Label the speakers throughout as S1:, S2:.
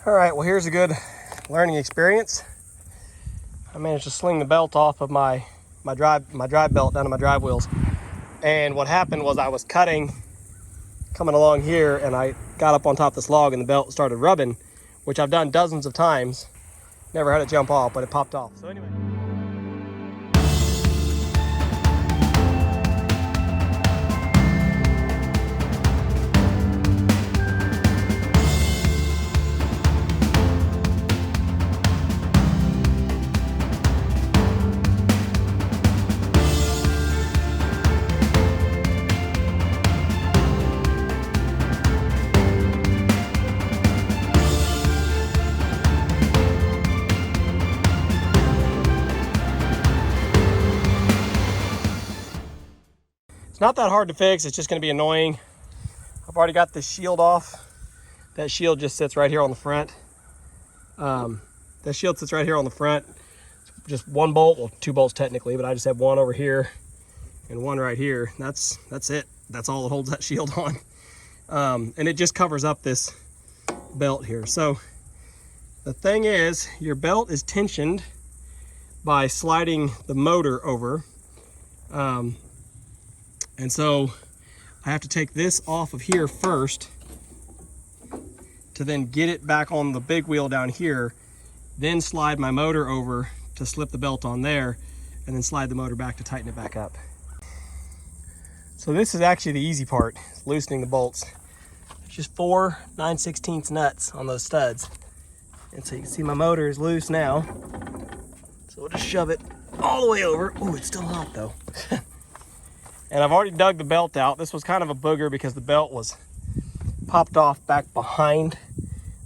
S1: All right, well, here's a good learning experience. I managed to sling the belt off of my drive belt down to my drive wheels. And what happened was I was coming along here, and I got up on top of this log and the belt started rubbing, which I've done dozens of times. Never had it jump off, but it popped off. So anyway. It's not that hard to fix, it's just gonna be annoying. I've already got this shield off. That shield just sits right here on the front. That shield sits right here on the front. Just one bolt, well, two bolts technically, but I just have one over here and one right here. That's it. That's all that holds that shield on. And it just covers up this belt here. So the thing is, your belt is tensioned by sliding the motor over. And so I have to take this off of here first to then get it back on the big wheel down here, then slide my motor over to slip the belt on there, and then slide the motor back to tighten it back up. So this is actually the easy part, loosening the bolts. There's just 4 9/16 nuts on those studs. And so you can see my motor is loose now. So we'll just shove it all the way over. Oh, it's still hot though. And I've already dug the belt out. This was kind of a booger because the belt was popped off back behind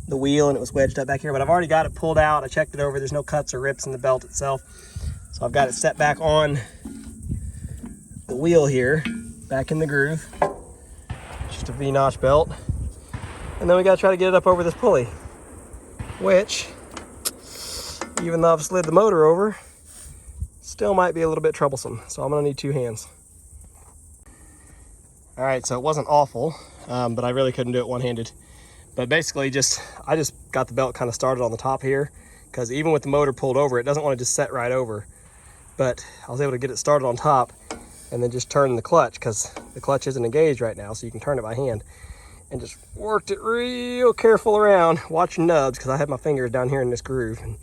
S1: the wheel and it was wedged up back here, but I've already got it pulled out. I checked it over. There's no cuts or rips in the belt itself. So I've got it set back on the wheel here, back in the groove. Just a V-notch belt. And then we got to try to get it up over this pulley, which, even though I've slid the motor over, still might be a little bit troublesome. So I'm gonna need 2 hands. All right, so it wasn't awful, but I really couldn't do it one-handed. But basically, I just got the belt kind of started on the top here, because even with the motor pulled over, it doesn't want to just set right over. But I was able to get it started on top and then just turn the clutch, because the clutch isn't engaged right now, so you can turn it by hand. And just worked it real careful around, watching nubs, because I have my fingers down here in this groove. And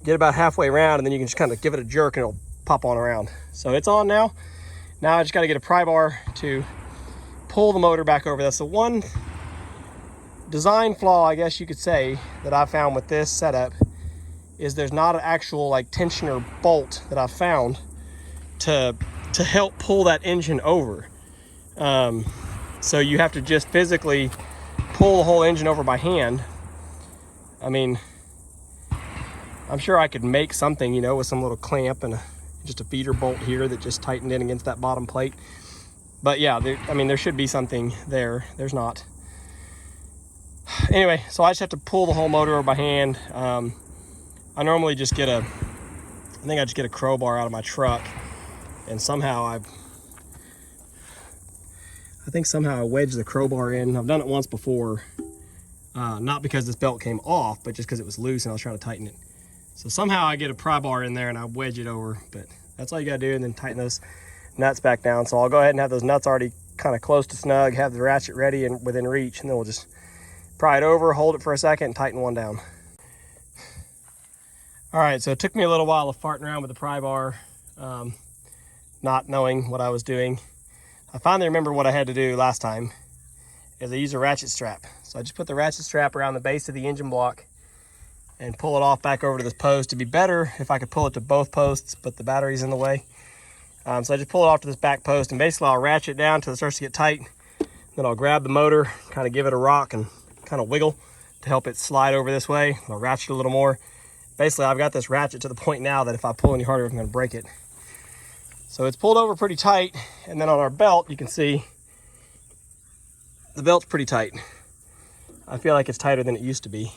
S1: get about halfway around, and then you can just kind of give it a jerk and it'll pop on around. So it's on now. Now I just got to get a pry bar to pull the motor back over. That's the one design flaw, I guess you could say, that I found with this setup, is there's not an actual like tensioner bolt that I found to help pull that engine over. So you have to just physically pull the whole engine over by hand. I mean, I'm sure I could make something, you know, with some little clamp and just a feeder bolt here that just tightened in against that bottom plate. But yeah, there should be something there. There's not. Anyway, so I just have to pull the whole motor over by hand. I normally just get I just get a crowbar out of my truck, and somehow I wedged the crowbar in. I've done it once before, not because this belt came off, but just because it was loose and I was trying to tighten it. So somehow I get a pry bar in there and I wedge it over, but that's all you gotta do, and then tighten those nuts back down. So I'll go ahead and have those nuts already kind of close to snug, have the ratchet ready and within reach, and then we'll just pry it over, hold it for a second, and tighten one down. All right, so it took me a little while of farting around with the pry bar, not knowing what I was doing. I finally remember what I had to do last time, is I used a ratchet strap. So I just put the ratchet strap around the base of the engine block and pull it off back over to this post. It'd be better if I could pull it to both posts, but the battery's in the way. So I just pull it off to this back post, and basically I'll ratchet down until it starts to get tight. Then I'll grab the motor, kind of give it a rock and kind of wiggle to help it slide over this way. I'll ratchet a little more. Basically, I've got this ratchet to the point now that if I pull any harder, I'm going to break it. So it's pulled over pretty tight, and then on our belt, you can see the belt's pretty tight. I feel like it's tighter than it used to be.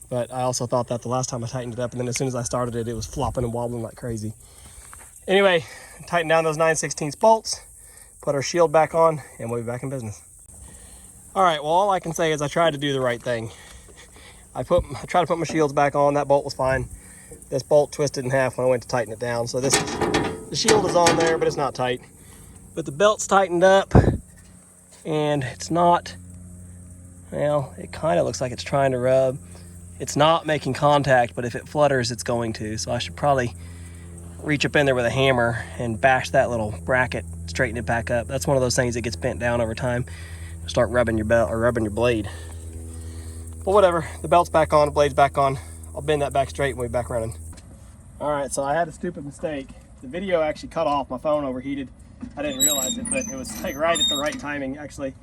S1: But I also thought that the last time I tightened it up, and then as soon as I started it, it was flopping and wobbling like crazy. Anyway, tighten down those 9/16 bolts, put our shield back on, and we'll be back in business. All right, well, all I can say is I tried to do the right thing. I tried to put my shields back on. That bolt was fine. This bolt twisted in half when I went to tighten it down. So the shield is on there, but it's not tight. But the belt's tightened up, and it's not, well, it kind of looks like it's trying to rub. It's not making contact, but if it flutters, it's going to. So I should probably reach up in there with a hammer and bash that little bracket, straighten it back up. That's one of those things that gets bent down over time. Start rubbing your belt or rubbing your blade. But whatever, the belt's back on, the blade's back on. I'll bend that back straight and we'll be back running. All right, so I had a stupid mistake. The video actually cut off, my phone overheated. I didn't realize it, but it was like right at the right timing, actually.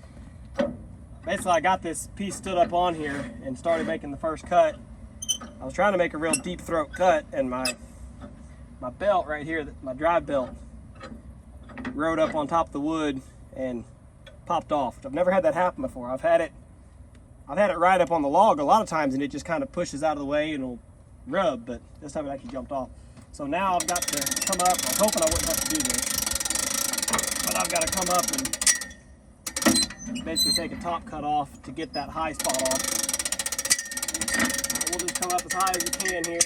S1: Basically, I got this piece stood up on here and started making the first cut. I was trying to make a real deep throat cut, and my belt right here, my drive belt, rode up on top of the wood and popped off. I've never had that happen before. I've had it right up on the log a lot of times, and it just kind of pushes out of the way and it'll rub, but this time it actually jumped off. So now I've got to come up. I was hoping I wouldn't have to do this, but I've got to come up and basically take a top cut off to get that high spot off. We'll just come up as high as you can here.